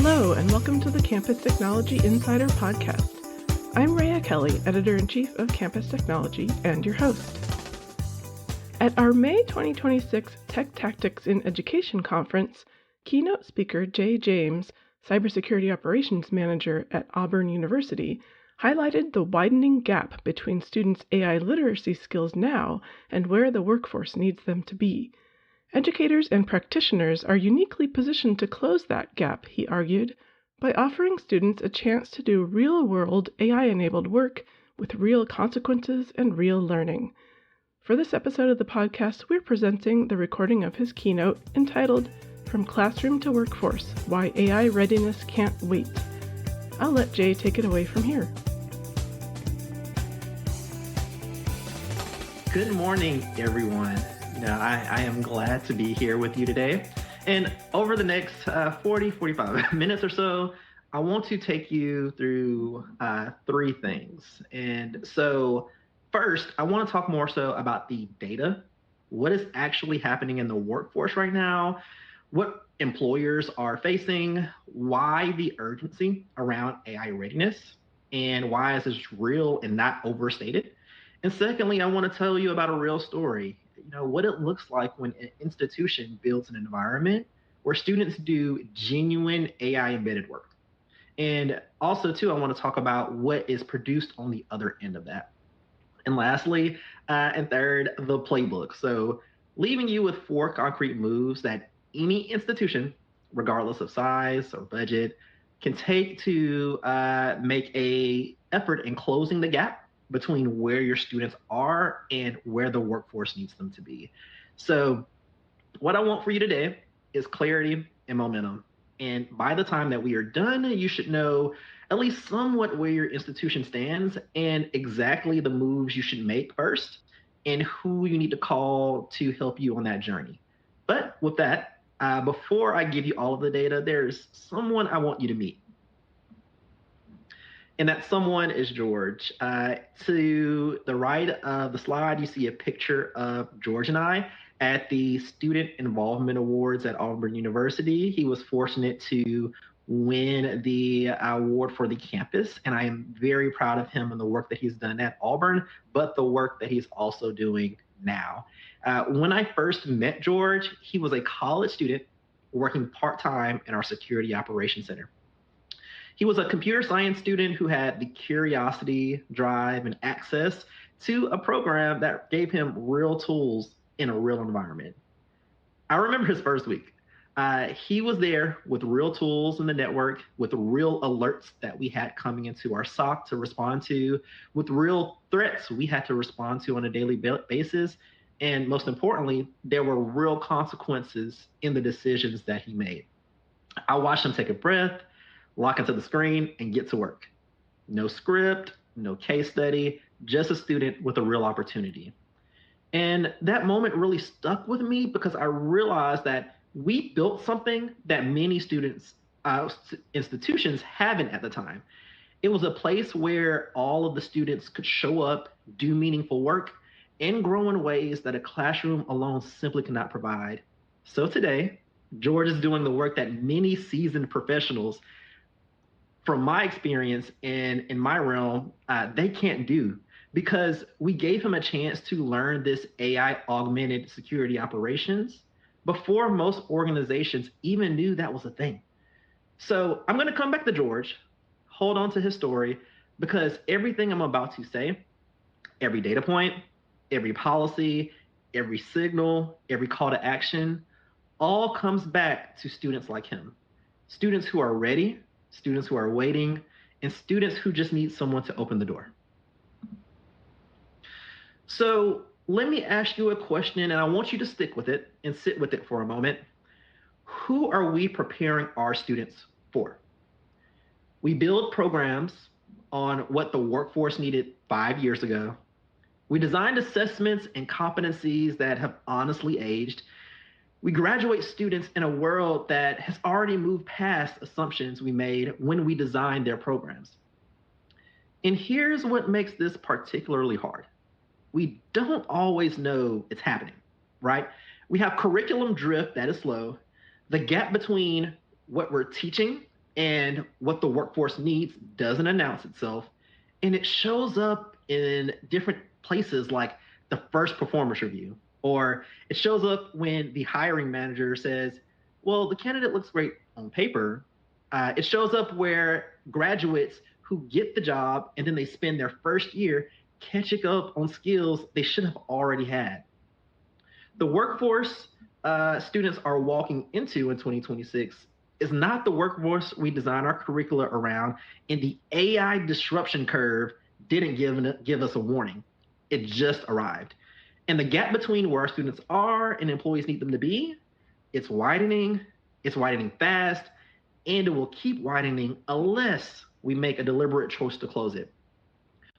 Hello, and welcome to the Campus Technology Insider Podcast. I'm Rhea Kelly, Editor-in-Chief of Campus Technology, and your host. At our May 2026 Tech Tactics in Education Conference, keynote speaker Jay James, Cybersecurity Operations Manager at Auburn University, highlighted the widening gap between students' AI literacy skills now and where the workforce needs them to be. Educators and practitioners are uniquely positioned to close that gap, he argued, by offering students a chance to do real-world AI-enabled work with real consequences and real learning. For this episode of the podcast, we're presenting the recording of his keynote entitled From Classroom to Workforce, Why AI Readiness Can't Wait. I'll let Jay take it away from here. Good morning, everyone. I am glad to be here with you today. And over the next 45 minutes or so, I want to take you through three things. And so first, I want to talk more so about the data. What is actually happening in the workforce right now? What employers are facing? Why the urgency around AI readiness? And why is this real and not overstated? And secondly, I want to tell you about a real story. What it looks like when an institution builds an environment where students do genuine AI embedded work. And also, too, I want to talk about what is produced on the other end of that. And lastly, and third, the playbook. So leaving you with 4 concrete moves that any institution, regardless of size or budget, can take to make an effort in closing the gap between where your students are and where the workforce needs them to be. So what I want for you today is clarity and momentum. And by the time that we are done, you should know at least somewhat where your institution stands and exactly the moves you should make first and who you need to call to help you on that journey. But with that, before I give you all of the data, there's someone I want you to meet. And that someone is George. To the right of the slide, you see a picture of George and I at the Student Involvement Awards at Auburn University. He was fortunate to win the award for the campus, and I am very proud of him and the work that he's done at Auburn, but the work that he's also doing now. When I first met George, he was a college student working part-time in our Security Operations Center. He was a computer science student who had the curiosity, drive, and access to a program that gave him real tools in a real environment. I remember his first week. He was there with real tools in the network, with real alerts that we had coming into our SOC to respond to, with real threats we had to respond to on a daily basis. And most importantly, there were real consequences in the decisions that he made. I watched him take a breath, lock into the screen, and get to work. No script, no case study, just a student with a real opportunity. And that moment really stuck with me because I realized that we built something that many institutions haven't at the time. It was a place where all of the students could show up, do meaningful work, and grow in ways that a classroom alone simply cannot provide. So today, George is doing the work that many seasoned professionals, from my experience and in my realm, they can't do, because we gave him a chance to learn this AI augmented security operations before most organizations even knew that was a thing. So I'm going to come back to George, hold on to his story, because everything I'm about to say, every data point, every policy, every signal, every call to action, all comes back to students like him. Students who are ready, students who are waiting, and students who just need someone to open the door. So let me ask you a question, and I want you to stick with it and sit with it for a moment. Who are we preparing our students for? We build programs on what the workforce needed 5 years ago. We designed assessments and competencies that have honestly aged. We graduate students in a world that has already moved past assumptions we made when we designed their programs. And here's what makes this particularly hard. We don't always know it's happening, right? We have curriculum drift that is slow. The gap between what we're teaching and what the workforce needs doesn't announce itself, and it shows up in different places like the first performance review, or it shows up when the hiring manager says, well, the candidate looks great on paper. It shows up where graduates who get the job and then they spend their first year catching up on skills they should have already had. The workforce students are walking into in 2026 is not the workforce we design our curricula around, and the AI disruption curve didn't give us a warning. It just arrived. And the gap between where our students are and employees need them to be, it's widening fast, and it will keep widening unless we make a deliberate choice to close it.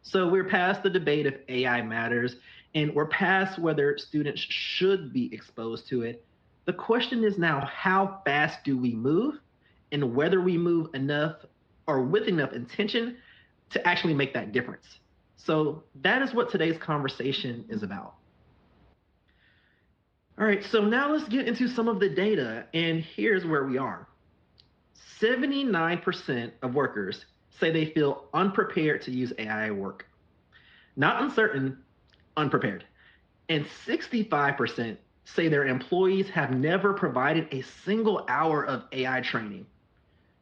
So we're past the debate if AI matters, and we're past whether students should be exposed to it. The question is now, how fast do we move, and whether we move enough or with enough intention to actually make that difference. So that is what today's conversation is about. All right, so now let's get into some of the data, and here's where we are. 79% of workers say they feel unprepared to use AI at work. Not uncertain, unprepared. And 65% say their employees have never provided a single hour of AI training.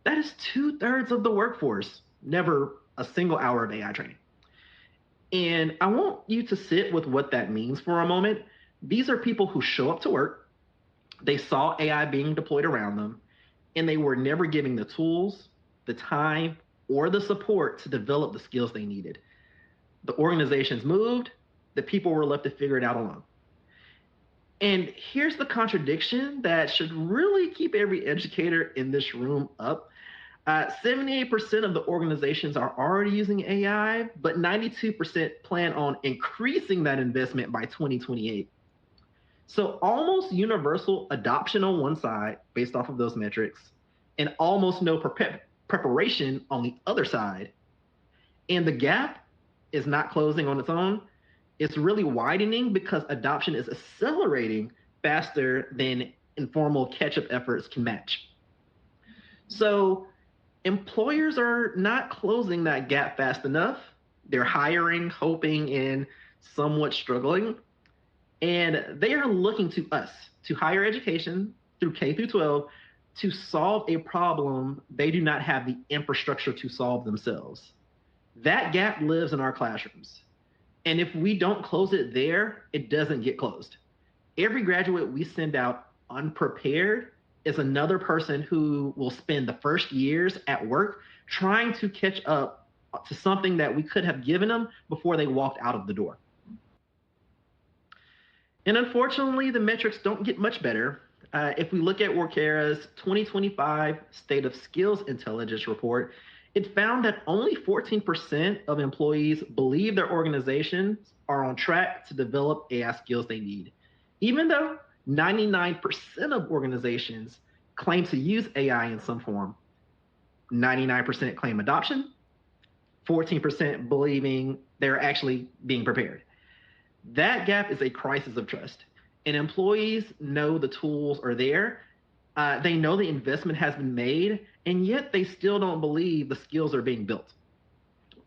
That is 2/3 of the workforce, never a single hour of AI training. And I want you to sit with what that means for a moment. These are people who show up to work, they saw AI being deployed around them, and they were never given the tools, the time, or the support to develop the skills they needed. The organizations moved, the people were left to figure it out alone. And here's the contradiction that should really keep every educator in this room up. 78% of the organizations are already using AI, but 92% plan on increasing that investment by 2028. So almost universal adoption on one side, based off of those metrics, and almost no preparation on the other side. And the gap is not closing on its own. It's really widening because adoption is accelerating faster than informal catch-up efforts can match. So employers are not closing that gap fast enough. They're hiring, hoping, and somewhat struggling. And they are looking to us, to higher education through K through 12, to solve a problem they do not have the infrastructure to solve themselves. That gap lives in our classrooms. And if we don't close it there, it doesn't get closed. Every graduate we send out unprepared is another person who will spend the first years at work trying to catch up to something that we could have given them before they walked out of the door. And unfortunately, the metrics don't get much better. If we look at Workera's 2025 State of Skills Intelligence report, it found that only 14% of employees believe their organizations are on track to develop AI skills they need, even though 99% of organizations claim to use AI in some form. 99% claim adoption, 14% believing they're actually being prepared. That gap is a crisis of trust, and employees know the tools are there. They know the investment has been made, and yet they still don't believe the skills are being built.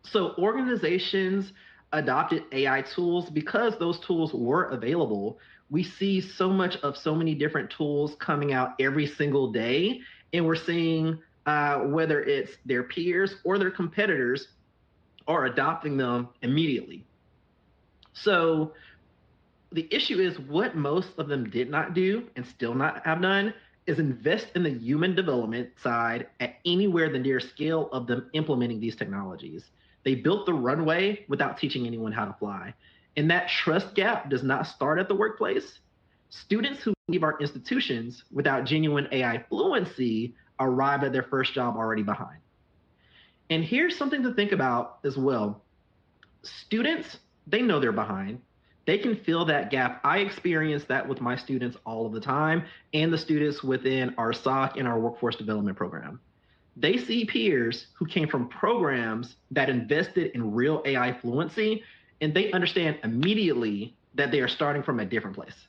So organizations adopted AI tools because those tools were available. We see so much of so many different tools coming out every single day, and we're seeing whether it's their peers or their competitors are adopting them immediately. So the issue is what most of them did not do and still not have done is invest in the human development side at anywhere the near scale of them implementing these technologies. They built the runway without teaching anyone how to fly. And that trust gap does not start at the workplace. Students who leave our institutions without genuine AI fluency arrive at their first job already behind. And here's something to think about as well. Students, they know they're behind. They can fill that gap. I experience that with my students all of the time and the students within our SOC and our workforce development program. They see peers who came from programs that invested in real AI fluency, and they understand immediately that they are starting from a different place.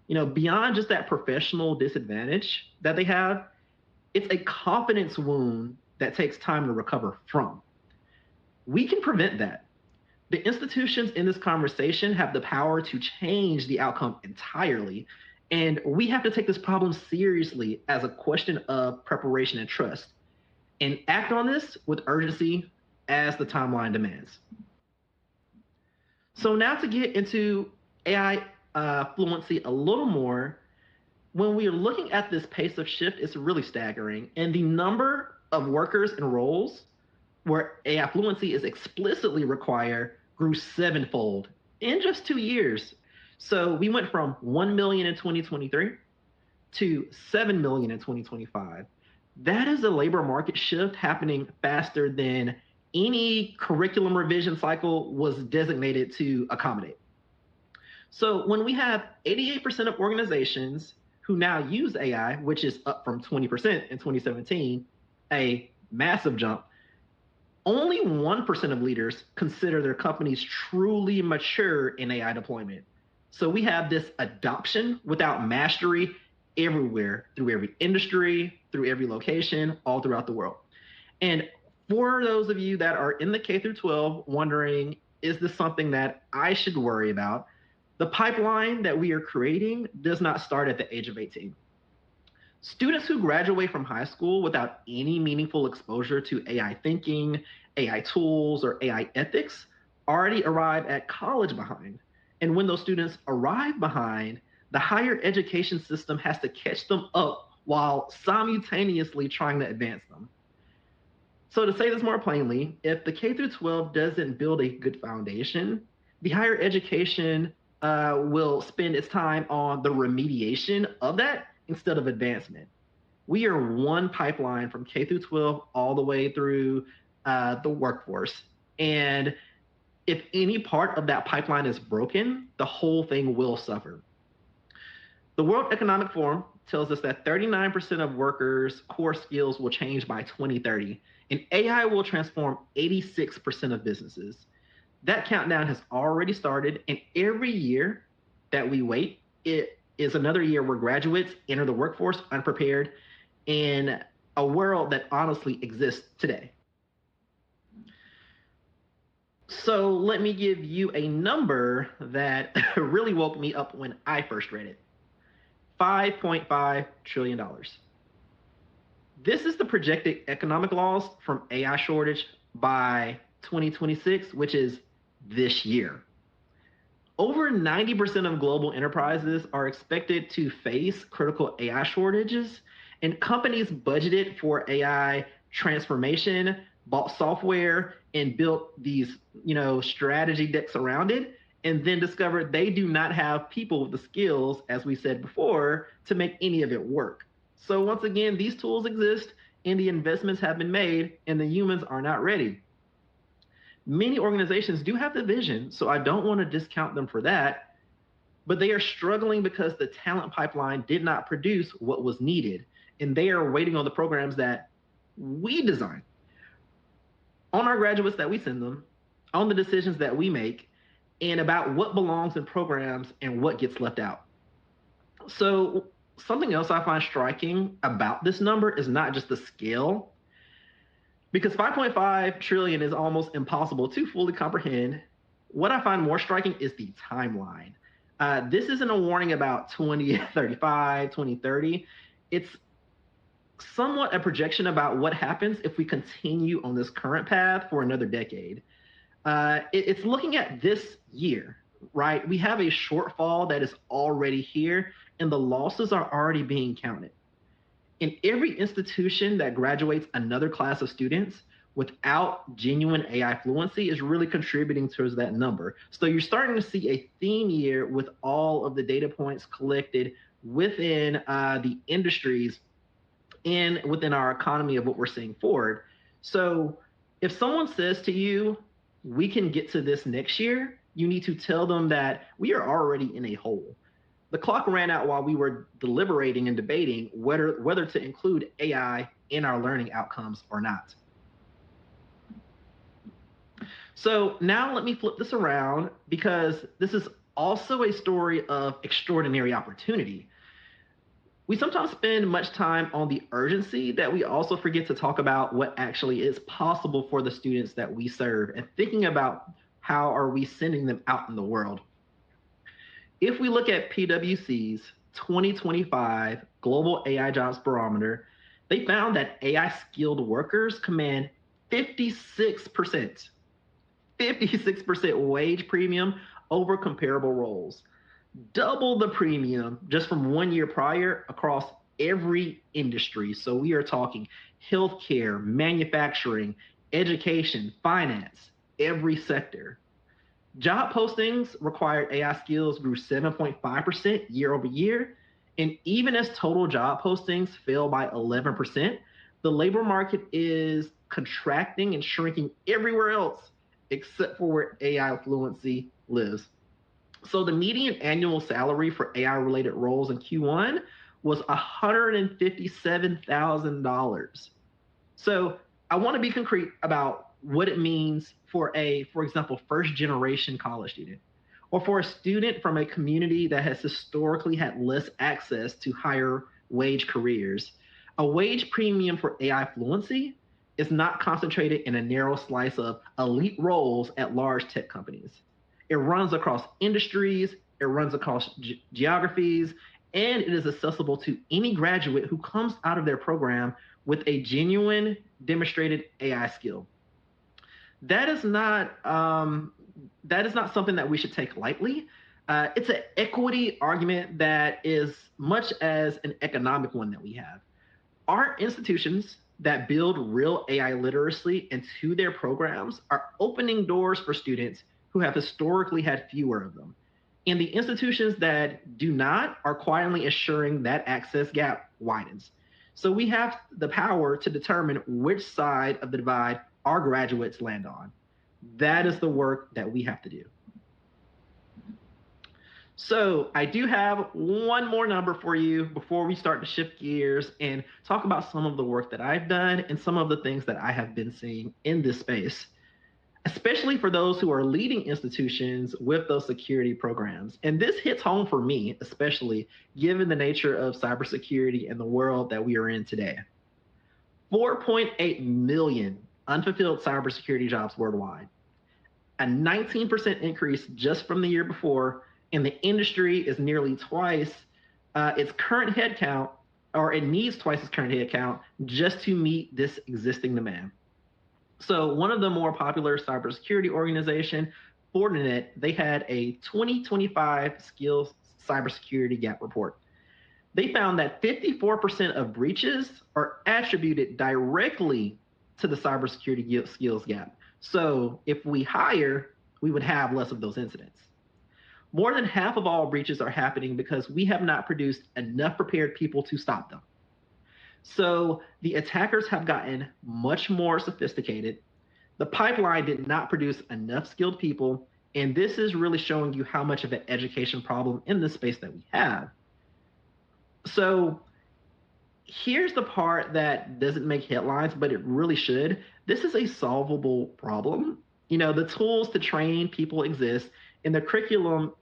You know, beyond just that professional disadvantage that they have, It's a confidence wound that takes time to recover from. We can prevent that. The institutions in this conversation have the power to change the outcome entirely, and we have to take this problem seriously as a question of preparation and trust, and act on this with urgency as the timeline demands. So now to get into AI fluency a little more, when we are looking at this pace of shift, it's really staggering. And the number of workers and roles where AI fluency is explicitly required grew sevenfold in just 2 years. So we went from 1 million in 2023 to 7 million in 2025. That is a labor market shift happening faster than any curriculum revision cycle was designated to accommodate. So when we have 88% of organizations who now use AI, which is up from 20% in 2017, a massive jump, only 1% of leaders consider their companies truly mature in AI deployment. So we have this adoption without mastery everywhere, through every industry, through every location, all throughout the world. And for those of you that are in the K through 12 wondering, is this something that I should worry about? The pipeline that we are creating does not start at the age of 18. Students who graduate from high school without any meaningful exposure to AI thinking, AI tools, or AI ethics already arrive at college behind. And when those students arrive behind, the higher education system has to catch them up while simultaneously trying to advance them. So to say this more plainly, if the K through 12 doesn't build a good foundation, the higher education will spend its time on the remediation of that instead of advancement. We are one pipeline from K through 12 all the way through the workforce. And if any part of that pipeline is broken, the whole thing will suffer. The World Economic Forum tells us that 39% of workers' core skills will change by 2030, and AI will transform 86% of businesses. That countdown has already started, and every year that we wait, it is another year where graduates enter the workforce unprepared in a world that honestly exists today. So let me give you a number that really woke me up when I first read it. $5.5 trillion. This is the projected economic loss from AI shortage by 2026, which is this year. Over 90% of global enterprises are expected to face critical AI shortages, and companies budgeted for AI transformation, bought software, and built these, strategy decks around it, and then discovered they do not have people with the skills, as we said before, to make any of it work. So once again, these tools exist and the investments have been made and the humans are not ready. Many organizations do have the vision, so I don't want to discount them for that, but they are struggling because the talent pipeline did not produce what was needed, and they are waiting on the programs that we design, on our graduates that we send them, on the decisions that we make, and about what belongs in programs and what gets left out. So something else I find striking about this number is not just the scale, because 5.5 trillion is almost impossible to fully comprehend. What I find more striking is the timeline. This isn't a warning about 2035, 2030. It's somewhat a projection about what happens if we continue on this current path for another decade. It's looking at this year, right? We have a shortfall that is already here, and the losses are already being counted. And every institution that graduates another class of students without genuine AI fluency is really contributing towards that number. So you're starting to see a theme year with all of the data points collected within the industries and within our economy of what we're seeing forward. So if someone says to you, we can get to this next year, you need to tell them that we are already in a hole. The clock ran out while we were deliberating and debating whether to include AI in our learning outcomes or not. So now let me flip this around, because this is also a story of extraordinary opportunity. We sometimes spend much time on the urgency that we also forget to talk about what actually is possible for the students that we serve and thinking about how are we sending them out in the world. If we look at PwC's 2025 Global AI Jobs Barometer, they found that AI skilled workers command 56%, 56% wage premium over comparable roles, double the premium just from 1 year prior across every industry. So we are talking healthcare, manufacturing, education, finance, every sector. Job postings required AI skills grew 7.5% year over year. And even as total job postings fell by 11%, the labor market is contracting and shrinking everywhere else except for where AI fluency lives. So the median annual salary for AI related roles in Q1 was $157,000. So I want to be concrete about what it means for for example, first generation college student, or for a student from a community that has historically had less access to higher wage careers. A wage premium for AI fluency is not concentrated in a narrow slice of elite roles at large tech companies. It runs across industries, it runs across geographies, and it is accessible to any graduate who comes out of their program with a genuine demonstrated AI skill. That is not something that we should take lightly. It's an equity argument that is much as an economic one that we have. Our institutions that build real AI literacy into their programs are opening doors for students who have historically had fewer of them. And the institutions that do not are quietly assuring that access gap widens. So we have the power to determine which side of the divide our graduates land on. That is the work that we have to do. So I do have one more number for you before we start to shift gears and talk about some of the work that I've done and some of the things that I have been seeing in this space, especially for those who are leading institutions with those security programs. And this hits home for me, especially given the nature of cybersecurity and the world that we are in today. 4.8 million unfulfilled cybersecurity jobs worldwide, a 19% increase just from the year before, and the industry is nearly twice its current headcount, or it needs twice its current headcount just to meet this existing demand. So one of the more popular cybersecurity organization, Fortinet, they had a 2025 skills cybersecurity gap report. They found that 54% of breaches are attributed directly to the cybersecurity skills gap. So if we hire, we would have less of those incidents. More than half of all breaches are happening because we have not produced enough prepared people to stop them. So the attackers have gotten much more sophisticated. The pipeline did not produce enough skilled people, and this is really showing you how much of an education problem in the space that we have. So here's the part that doesn't make headlines, but it really should. This is a solvable problem. You know, the tools to train people exist, and the curriculum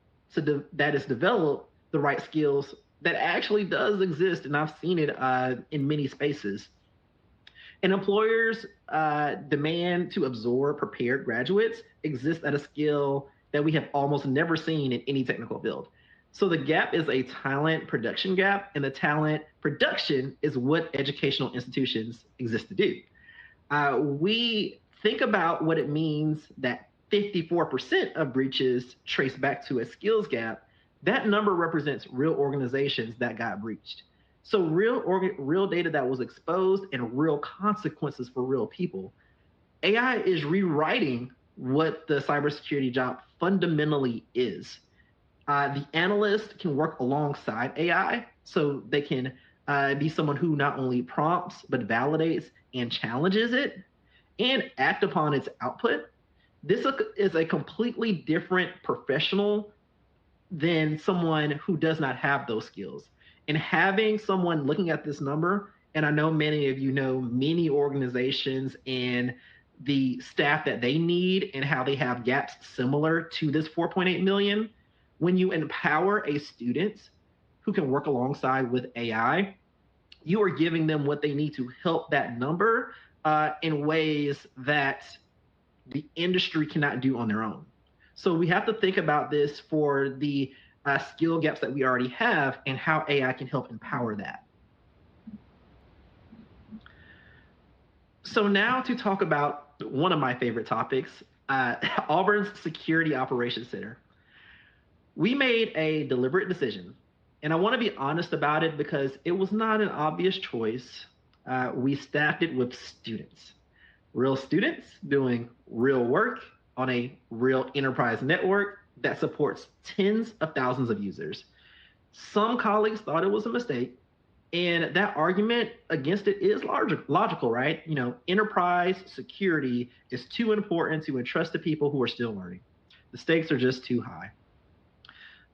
that is developed, the right skills, that actually does exist, and I've seen it in many spaces. And employers' demand to absorb prepared graduates exists at a scale that we have almost never seen in any technical field. So the gap is a talent production gap, and the talent production is what educational institutions exist to do. We think about what it means that 54% of breaches trace back to a skills gap. That number represents real organizations that got breached. So real data that was exposed and real consequences for real people. AI is rewriting what the cybersecurity job fundamentally is. The analyst can work alongside AI, so they can be someone who not only prompts, but validates and challenges it and act upon its output. This is a completely different professional than someone who does not have those skills. And having someone looking at this number, and I know many of you know many organizations and the staff that they need and how they have gaps similar to this 4.8 million. When you empower a student who can work alongside with AI, you are giving them what they need to help that number in ways that the industry cannot do on their own. So we have to think about this for the skill gaps that we already have and how AI can help empower that. So now to talk about one of my favorite topics, Auburn's Security Operations Center. We made a deliberate decision, and I want to be honest about it because it was not an obvious choice. We staffed it with students, real students doing real work on a real enterprise network that supports tens of thousands of users. Some colleagues thought it was a mistake, and that argument against it is logical, right? You know, enterprise security is too important to entrust to people who are still learning. The stakes are just too high.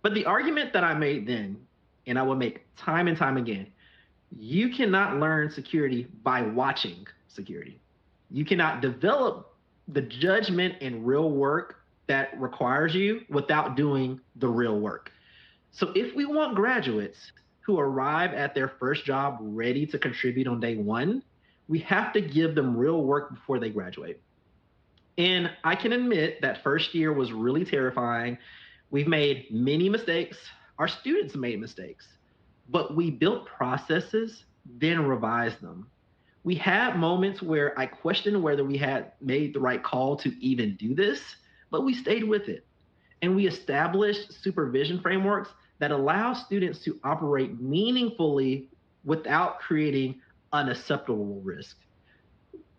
But the argument that I made then, and I will make time and time again, you cannot learn security by watching security. You cannot develop the judgment and real work that requires you without doing the real work. So if we want graduates who arrive at their first job ready to contribute on day one, we have to give them real work before they graduate. And I can admit that first year was really terrifying. We've made many mistakes. Our students made mistakes, but we built processes, then revised them. We had moments where I questioned whether we had made the right call to even do this, but we stayed with it. And we established supervision frameworks that allow students to operate meaningfully without creating unacceptable risk.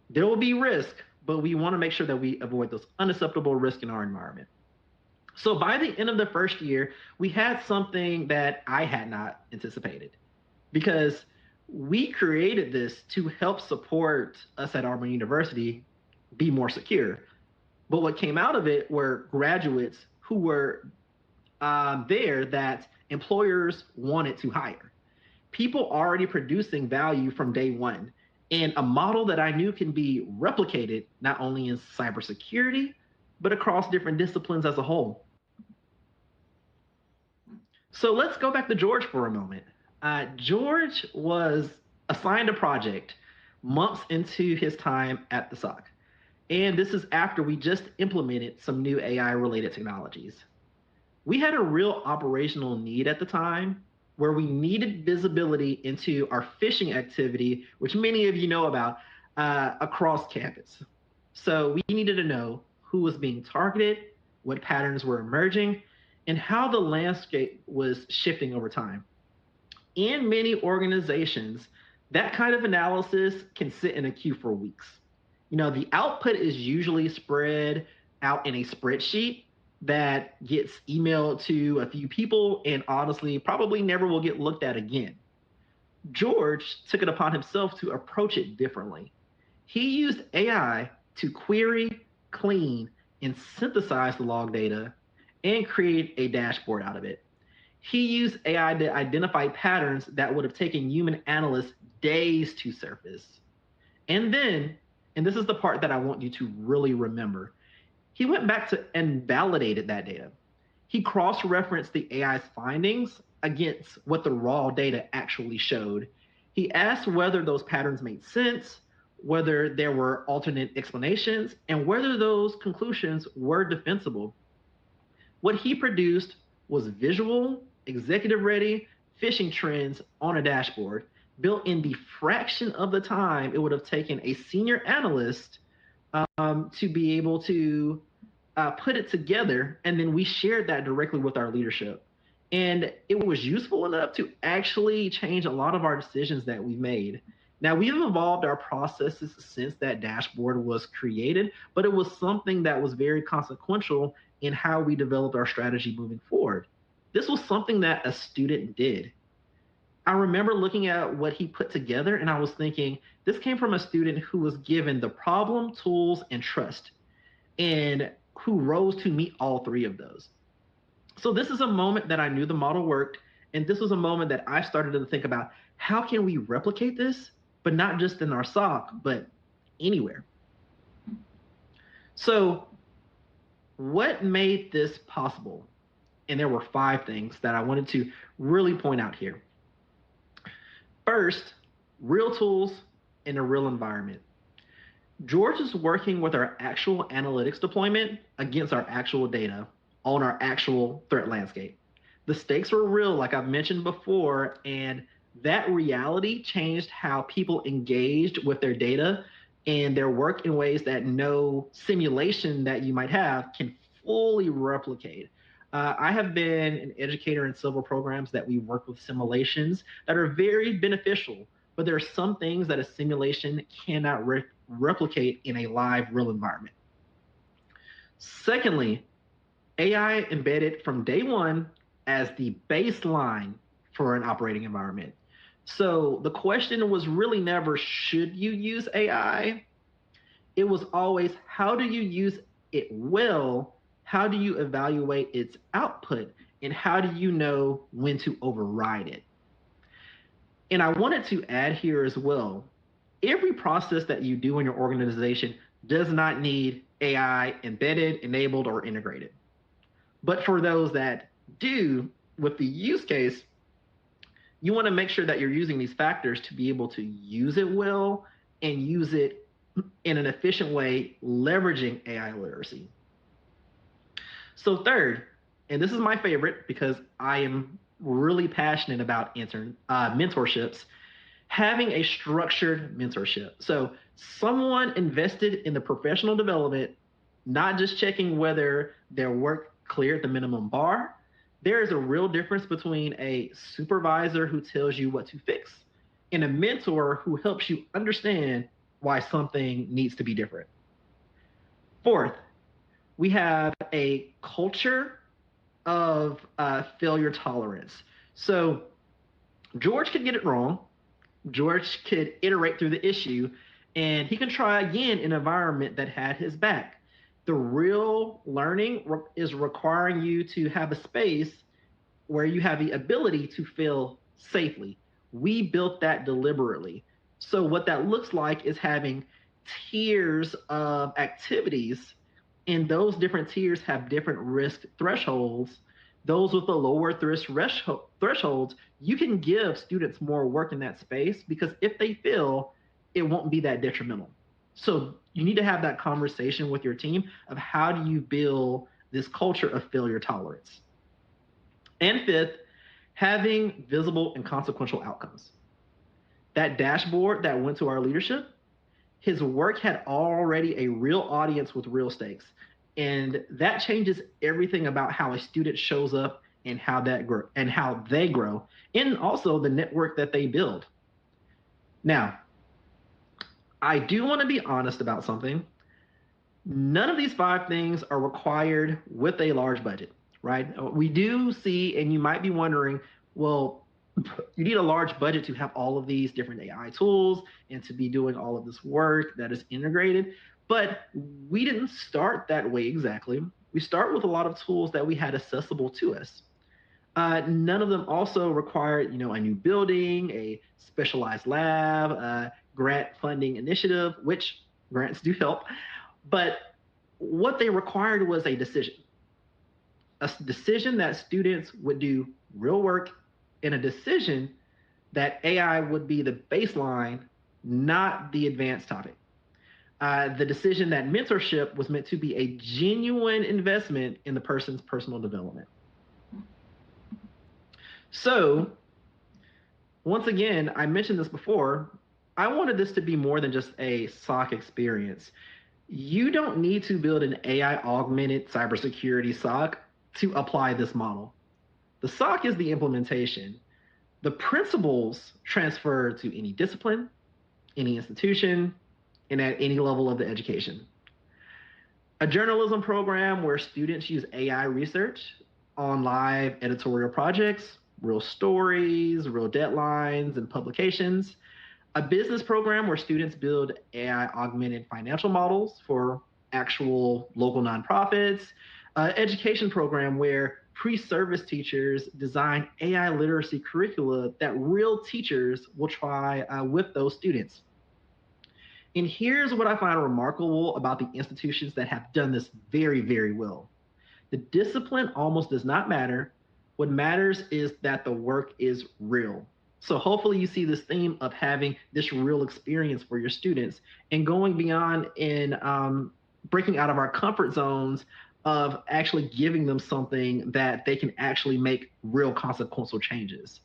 There will be risk, but we want to make sure that we avoid those unacceptable risks in our environment. So by the end of the first year, we had something that I had not anticipated, because we created this to help support us at Auburn University be more secure. But what came out of it were graduates who were there that employers wanted to hire. People already producing value from day one, and a model that I knew can be replicated not only in cybersecurity, but across different disciplines as a whole. So let's go back to George for a moment. George was assigned a project months into his time at the SOC. And this is after we just implemented some new AI-related technologies. We had a real operational need at the time where we needed visibility into our phishing activity, which many of you know about, across campus. So we needed to know who was being targeted, what patterns were emerging, and how the landscape was shifting over time. In many organizations, that kind of analysis can sit in a queue for weeks. You know, the output is usually spread out in a spreadsheet that gets emailed to a few people and honestly probably never will get looked at again. George took it upon himself to approach it differently. He used AI to query, clean, and synthesize the log data and create a dashboard out of it. He used AI to identify patterns that would have taken human analysts days to surface. And then, and this is the part that I want you to really remember, he went back to and validated that data. He cross-referenced the AI's findings against what the raw data actually showed. He asked whether those patterns made sense, whether there were alternate explanations, and whether those conclusions were defensible. What he produced was visual, executive-ready phishing trends on a dashboard built in the fraction of the time it would have taken a senior analyst to be able to put it together, and then we shared that directly with our leadership. And it was useful enough to actually change a lot of our decisions that we made. Now, we've evolved our processes since that dashboard was created, but it was something that was very consequential in how we developed our strategy moving forward. This was something that a student did. I remember looking at what he put together and I was thinking, this came from a student who was given the problem, tools, and trust, and who rose to meet all three of those. So this is a moment that I knew the model worked, and this was a moment that I started to think about, how can we replicate this, but not just in our SOC, but anywhere. So what made this possible? And there were 5 things that I wanted to really point out here. First, real tools in a real environment. George is working with our actual analytics deployment against our actual data on our actual threat landscape. The stakes were real, like I've mentioned before, and that reality changed how people engaged with their data and their work in ways that no simulation that you might have can fully replicate. I have been an educator in several programs that we work with simulations that are very beneficial, but there are some things that a simulation cannot replicate in a live, real environment. Secondly, AI embedded from day one as the baseline for an operating environment. So the question was really never, should you use AI? It was always, how do you use it well? How do you evaluate its output? And how do you know when to override it? And I wanted to add here as well, every process that you do in your organization does not need AI embedded, enabled, or integrated. But for those that do, with the use case, you want to make sure that you're using these factors to be able to use it well and use it in an efficient way, leveraging AI literacy. So third, and this is my favorite because I am really passionate about mentorships, having a structured mentorship. So someone invested in the professional development, not just checking whether their work cleared the minimum bar. There is a real difference between a supervisor who tells you what to fix and a mentor who helps you understand why something needs to be different. Fourth, we have a culture of failure tolerance. So George could get it wrong. George could iterate through the issue, and he can try again in an environment that had his back. The real learning is requiring you to have a space where you have the ability to fail safely. We built that deliberately. So what that looks like is having tiers of activities, and those different tiers have different risk thresholds. Those with the lower thresholds, you can give students more work in that space because if they fail, it won't be that detrimental. So you need to have that conversation with your team of how do you build this culture of failure tolerance. And fifth, having visible and consequential outcomes. That dashboard that went to our leadership, his work had already a real audience with real stakes. And that changes everything about how a student shows up and how they grow, and also the network that they build. Now, I do want to be honest about something. None of these 5 things are required with a large budget, right? We do see, and you might be wondering, well, you need a large budget to have all of these different AI tools and to be doing all of this work that is integrated. But we didn't start that way exactly. We start with a lot of tools that we had accessible to us. None of them also required, a new building, a specialized lab, a grant funding initiative, which grants do help. But what they required was a decision that students would do real work, and a decision that AI would be the baseline, not the advanced topic. The decision that mentorship was meant to be a genuine investment in the person's personal development. So, once again, I mentioned this before, I wanted this to be more than just a SOC experience. You don't need to build an AI-augmented cybersecurity SOC to apply this model. The SOC is the implementation. The principles transfer to any discipline, any institution, and at any level of the education. A journalism program where students use AI research on live editorial projects, real stories, real deadlines, and publications. A business program where students build AI-augmented financial models for actual local nonprofits. Education program where pre-service teachers design AI literacy curricula that real teachers will try with those students. And here's what I find remarkable about the institutions that have done this very, very well. The discipline almost does not matter. What matters is that the work is real. So hopefully you see this theme of having this real experience for your students and going beyond in breaking out of our comfort zones of actually giving them something that they can actually make real consequential changes.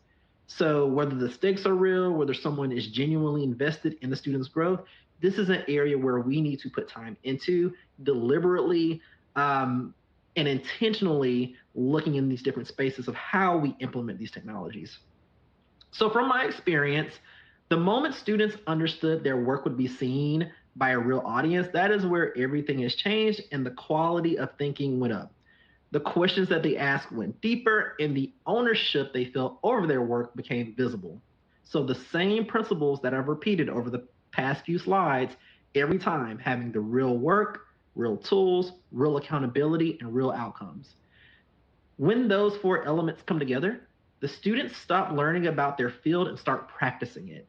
So whether the stakes are real, whether someone is genuinely invested in the student's growth, this is an area where we need to put time into deliberately and intentionally looking in these different spaces of how we implement these technologies. So from my experience, the moment students understood their work would be seen by a real audience, that is where everything has changed and the quality of thinking went up. The questions that they asked went deeper, and the ownership they felt over their work became visible. So the same principles that I've repeated over the past few slides, every time having the real work, real tools, real accountability, and real outcomes. When those four elements come together, the students stop learning about their field and start practicing it.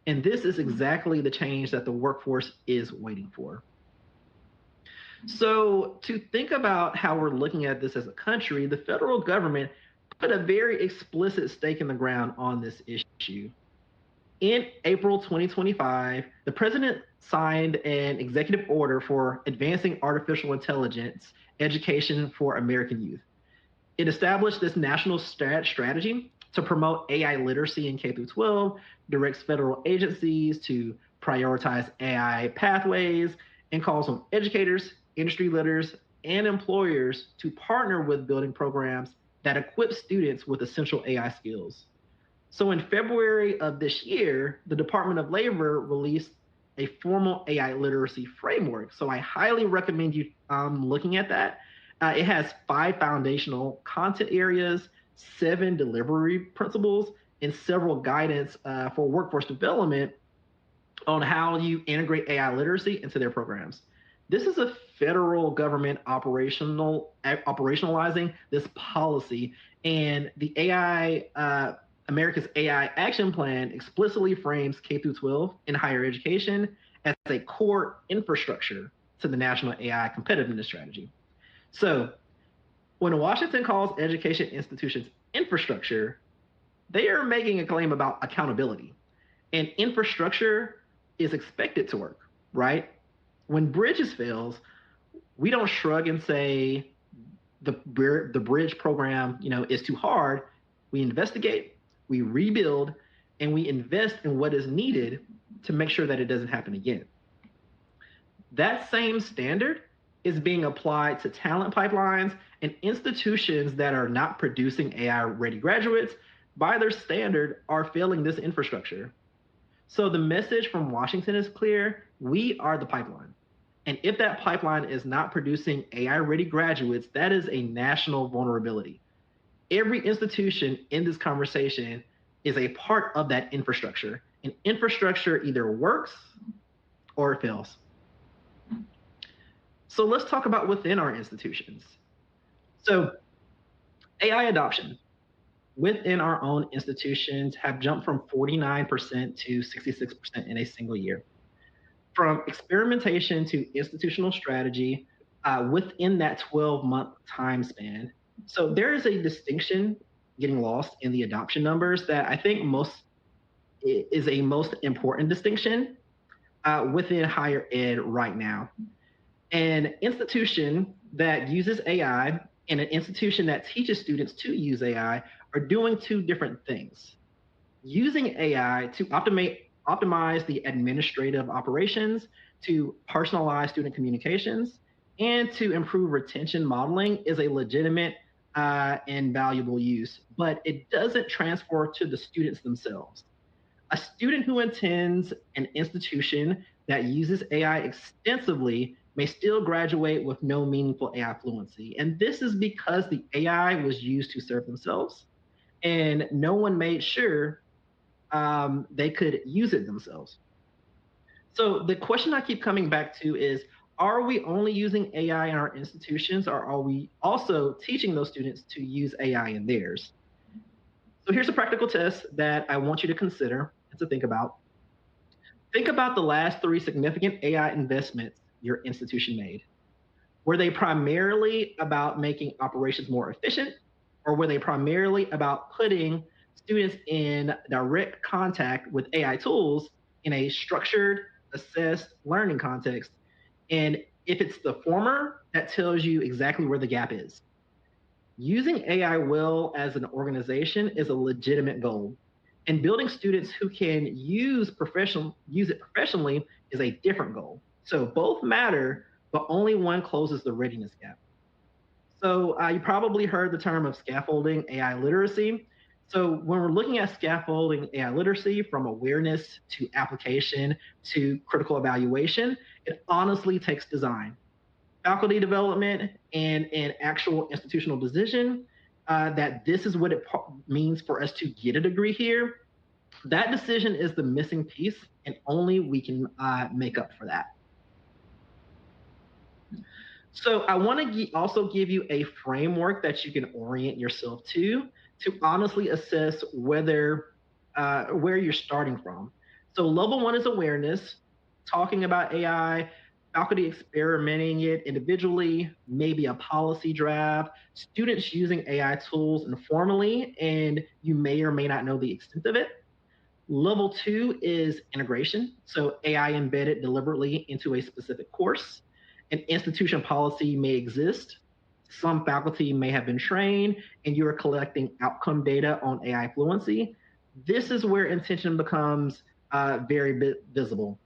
And this is exactly the change that the workforce is waiting for. So to think about how we're looking at this as a country, the federal government put a very explicit stake in the ground on this issue. In April 2025, the president signed an executive order for advancing artificial intelligence education for American youth. It established this national strategy to promote AI literacy in K through 12, directs federal agencies to prioritize AI pathways, and calls on educators, industry leaders, and employers to partner with building programs that equip students with essential AI skills. So in February of this year, the Department of Labor released a formal AI literacy framework. So I highly recommend you looking at that. It has 5 foundational content areas, 7 delivery principles, and several guidance for workforce development on how you integrate AI literacy into their programs. This is a federal government operationalizing this policy, and the America's AI Action Plan explicitly frames K through 12 in higher education as a core infrastructure to the national AI competitiveness strategy. So when Washington calls education institutions infrastructure, they are making a claim about accountability. And infrastructure is expected to work, right? When bridges fails, we don't shrug and say the bridge program, is too hard. We investigate, we rebuild, and we invest in what is needed to make sure that it doesn't happen again. That same standard is being applied to talent pipelines, and institutions that are not producing AI-ready graduates, by their standard, are failing this infrastructure. So the message from Washington is clear: we are the pipeline. And if that pipeline is not producing AI-ready graduates, that is a national vulnerability. Every institution in this conversation is a part of that infrastructure. And infrastructure either works or it fails. So let's talk about within our institutions. So AI adoption within our own institutions have jumped from 49% to 66% in a single year. From experimentation to institutional strategy within that 12-month time span. So there is a distinction getting lost in the adoption numbers that I think is a most important distinction within higher ed right now. An institution that uses AI and an institution that teaches students to use AI are doing 2 different things. Using AI to optimize the administrative operations, to personalize student communications, and to improve retention modeling is a legitimate and valuable use, but it doesn't transfer to the students themselves. A student who attends an institution that uses AI extensively may still graduate with no meaningful AI fluency. And this is because the AI was used to serve themselves, and no one made sure they could use it themselves. So the question I keep coming back to is, are we only using AI in our institutions, or are we also teaching those students to use AI in theirs? So here's a practical test that I want you to consider and to think about. Think about the last 3 significant AI investments your institution made. Were they primarily about making operations more efficient, or were they primarily about putting students in direct contact with AI tools in a structured, assessed learning context? And if it's the former, that tells you exactly where the gap is. Using AI well as an organization is a legitimate goal. And building students who can use it professionally is a different goal. So both matter, but only one closes the readiness gap. So you probably heard the term of scaffolding AI literacy. So when we're looking at scaffolding AI literacy from awareness to application to critical evaluation, it honestly takes design, faculty development, and an actual institutional decision that this is what it means for us to get a degree here. That decision is the missing piece, and only we can make up for that. So I want to also give you a framework that you can orient yourself to honestly assess whether where you're starting from. So level one is awareness, talking about AI, faculty experimenting it individually, maybe a policy draft, students using AI tools informally, and you may or may not know the extent of it. Level two is integration. So AI embedded deliberately into a specific course. An institution policy may exist. Some faculty may have been trained, and you are collecting outcome data on AI fluency. This is where intention becomes very visible.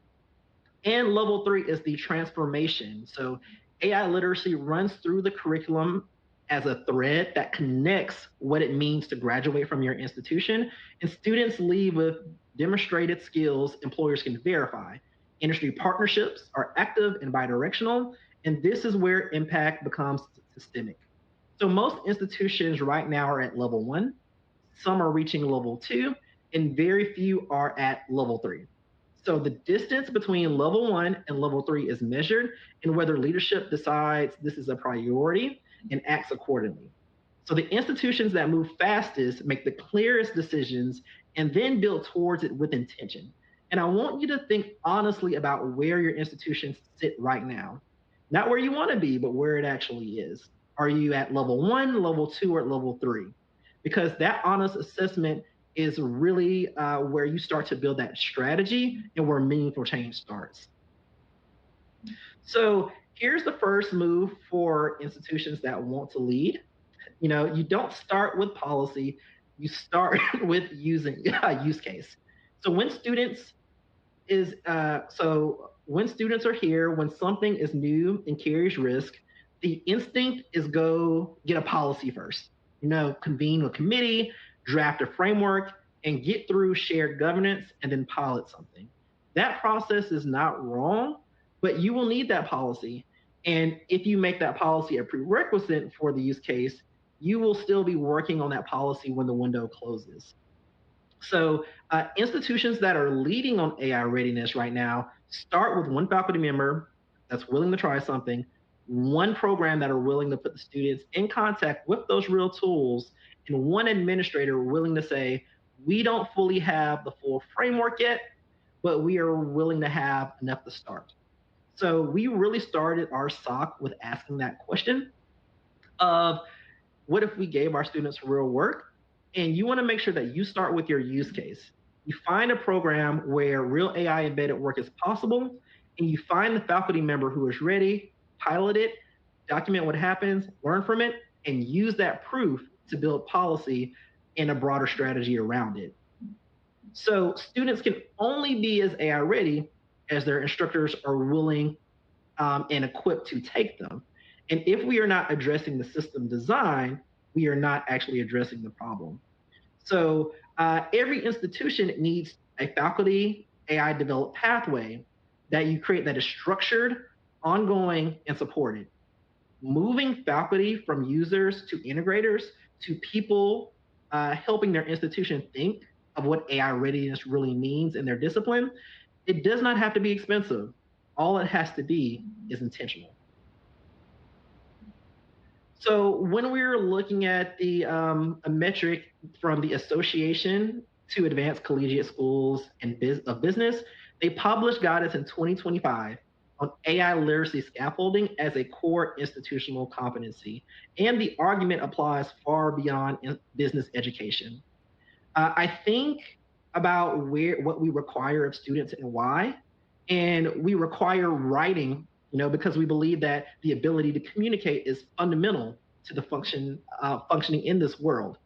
And level three is the transformation. So AI literacy runs through the curriculum as a thread that connects what it means to graduate from your institution, and students leave with demonstrated skills employers can verify. Industry partnerships are active and bidirectional, and this is where impact becomes systemic. So most institutions right now are at level one, some are reaching level two, and very few are at level three. So the distance between level one and level three is measured in whether leadership decides this is a priority and acts accordingly. So the institutions that move fastest make the clearest decisions and then build towards it with intention. And I want you to think honestly about where your institutions sit right now. Not where you want to be, but where it actually is. Are you at level one, level two, or level three? Because that honest assessment is really where you start to build that strategy and where meaningful change starts. So here's the first move for institutions that want to lead. You know, you don't start with policy, you start with using use case. So when students when students are here, when something is new and carries risk, the instinct is go get a policy first. You know, convene a committee, draft a framework, and get through shared governance and then pilot something. That process is not wrong, but you will need that policy. And if you make that policy a prerequisite for the use case, you will still be working on that policy when the window closes. So institutions that are leading on AI readiness right now start with one faculty member that's willing to try something, one program that are willing to put the students in contact with those real tools, and one administrator willing to say, we don't fully have the full framework yet, but we are willing to have enough to start. So we really started our SOC with asking that question of what if we gave our students real work? And you want to make sure that you start with your use case. You find a program where real AI embedded work is possible, and you find the faculty member who is ready, pilot it, document what happens, learn from it, and use that proof to build policy and a broader strategy around it. So students can only be as AI ready as their instructors are willing and equipped to take them. And if we are not addressing the system design, we are not actually addressing the problem. So every institution needs a faculty AI developed pathway that you create that is structured, ongoing, and supported. Moving faculty from users to integrators to people helping their institution think of what AI readiness really means in their discipline, it does not have to be expensive. All it has to be is intentional. So when we were looking at the a metric from the Association to Advanced Collegiate Schools and of Business, they published guidance in 2025. on AI literacy scaffolding as a core institutional competency. And the argument applies far beyond business education. I think about what we require of students and why, and we require writing, because we believe that the ability to communicate is fundamental to the functioning in this world.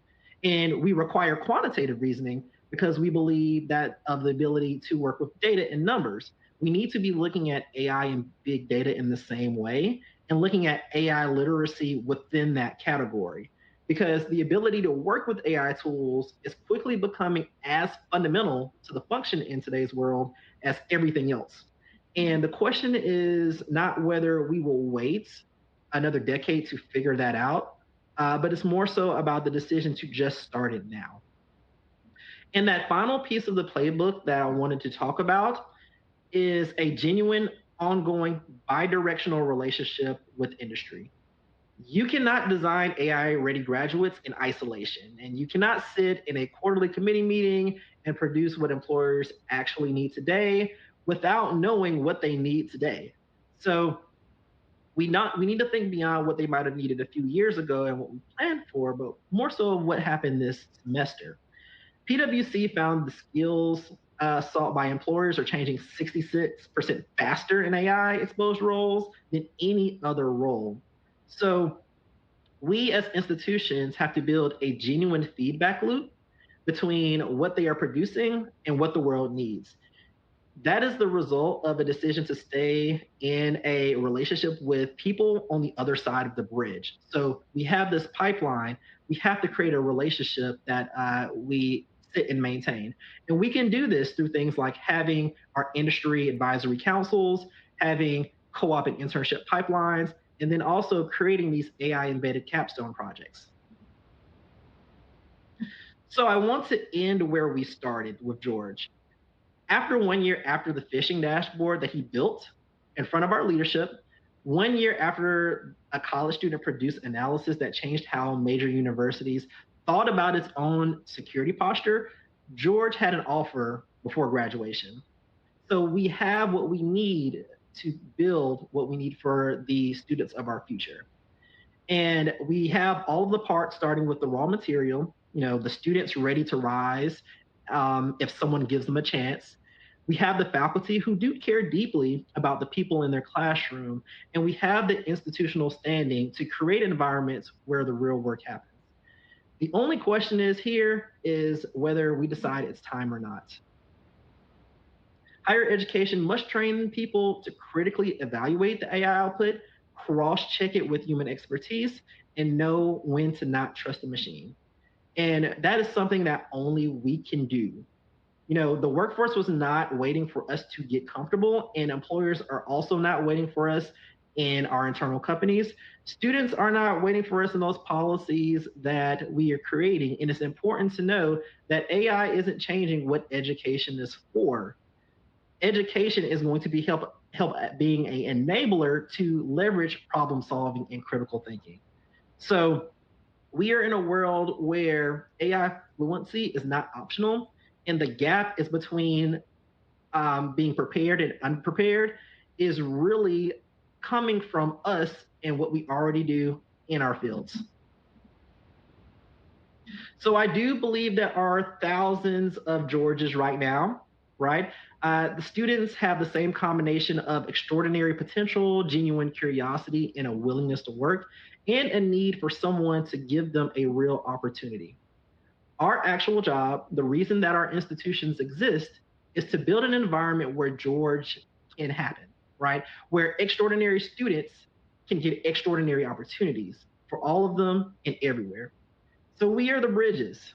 And we require quantitative reasoning because we believe that of the ability to work with data and numbers. We need to be looking at AI and big data in the same way and looking at AI literacy within that category, because the ability to work with AI tools is quickly becoming as fundamental to the function in today's world as everything else. And the question is not whether we will wait another decade to figure that out, but it's more so about the decision to just start it now. And that final piece of the playbook that I wanted to talk about is a genuine, ongoing, bi-directional relationship with industry. You cannot design AI-ready graduates in isolation, and you cannot sit in a quarterly committee meeting and produce what employers actually need today without knowing what they need today. So we need to think beyond what they might have needed a few years ago and what we planned for, but more so what happened this semester. PwC found the skills sought by employers are changing 66% faster in AI exposed roles than any other role. So we as institutions have to build a genuine feedback loop between what they are producing and what the world needs. That is the result of a decision to stay in a relationship with people on the other side of the bridge. So we have this pipeline. We have to create a relationship that we sit and maintain. And we can do this through things like having our industry advisory councils, having co-op and internship pipelines, and then also creating these AI embedded capstone projects. So I want to end where we started with George. After 1 year after the phishing dashboard that he built in front of our leadership, 1 year after a college student produced analysis that changed how major universities thought about its own security posture, George had an offer before graduation. So we have what we need to build what we need for the students of our future. And we have all of the parts starting with the raw material, the students ready to rise if someone gives them a chance. We have the faculty who do care deeply about the people in their classroom, and we have the institutional standing to create environments where the real work happens. The only question is whether we decide it's time or not. Higher education must train people to critically evaluate the AI output, cross-check it with human expertise, and know when to not trust the machine. And that is something that only we can do. The workforce was not waiting for us to get comfortable, and employers are also not waiting for us in our internal companies. Students are not waiting for us in those policies that we are creating. And it's important to know that AI isn't changing what education is for. Education is going to be help at being an enabler to leverage problem solving and critical thinking. So we are in a world where AI fluency is not optional, and the gap is between being prepared and unprepared is really coming from us and what we already do in our fields. So I do believe there are thousands of Georges right now, right? The students have the same combination of extraordinary potential, genuine curiosity, and a willingness to work, and a need for someone to give them a real opportunity. Our actual job, the reason that our institutions exist, is to build an environment where George can happen, right? Where extraordinary students can get extraordinary opportunities for all of them and everywhere. So we are the bridges.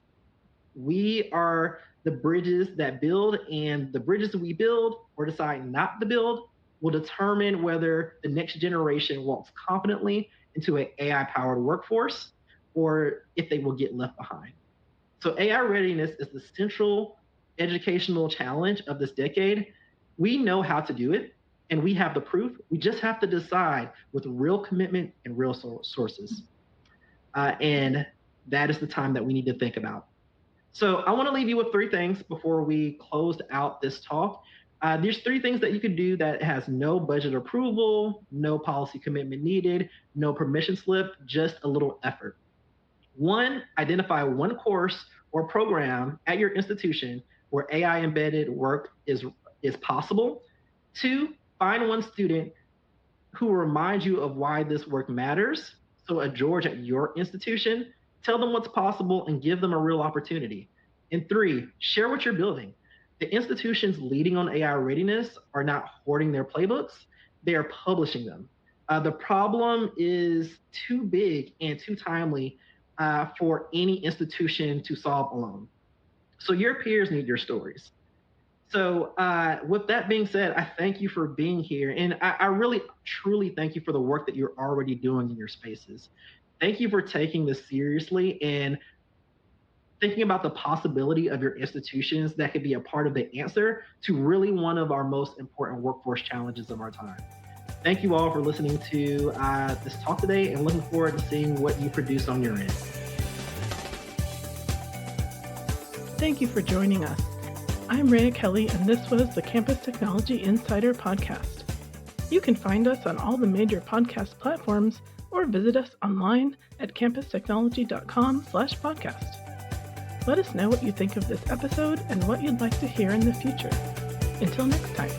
We are the bridges that build, and the bridges that we build or decide not to build will determine whether the next generation walks confidently into an AI-powered workforce or if they will get left behind. So AI readiness is the central educational challenge of this decade. We know how to do it, and we have the proof. We just have to decide with real commitment and real sources. And that is the time that we need to think about. So I want to leave you with three things before we close out this talk. There's 3 things that you can do that has no budget approval, no policy commitment needed, no permission slip, just a little effort. 1, identify one course or program at your institution where AI embedded work is possible. 2, find one student who will remind you of why this work matters. So a George at your institution, tell them what's possible and give them a real opportunity. And 3, share what you're building. The institutions leading on AI readiness are not hoarding their playbooks, they are publishing them. The problem is too big and too timely for any institution to solve alone. So your peers need your stories. So with that being said, I thank you for being here. And I really, truly thank you for the work that you're already doing in your spaces. Thank you for taking this seriously and thinking about the possibility of your institutions that could be a part of the answer to really one of our most important workforce challenges of our time. Thank you all for listening to this talk today and looking forward to seeing what you produce on your end. Thank you for joining us. I'm Rhea Kelly, and this was the Campus Technology Insider Podcast. You can find us on all the major podcast platforms or visit us online at campustechnology.com/podcast. Let us know what you think of this episode and what you'd like to hear in the future. Until next time.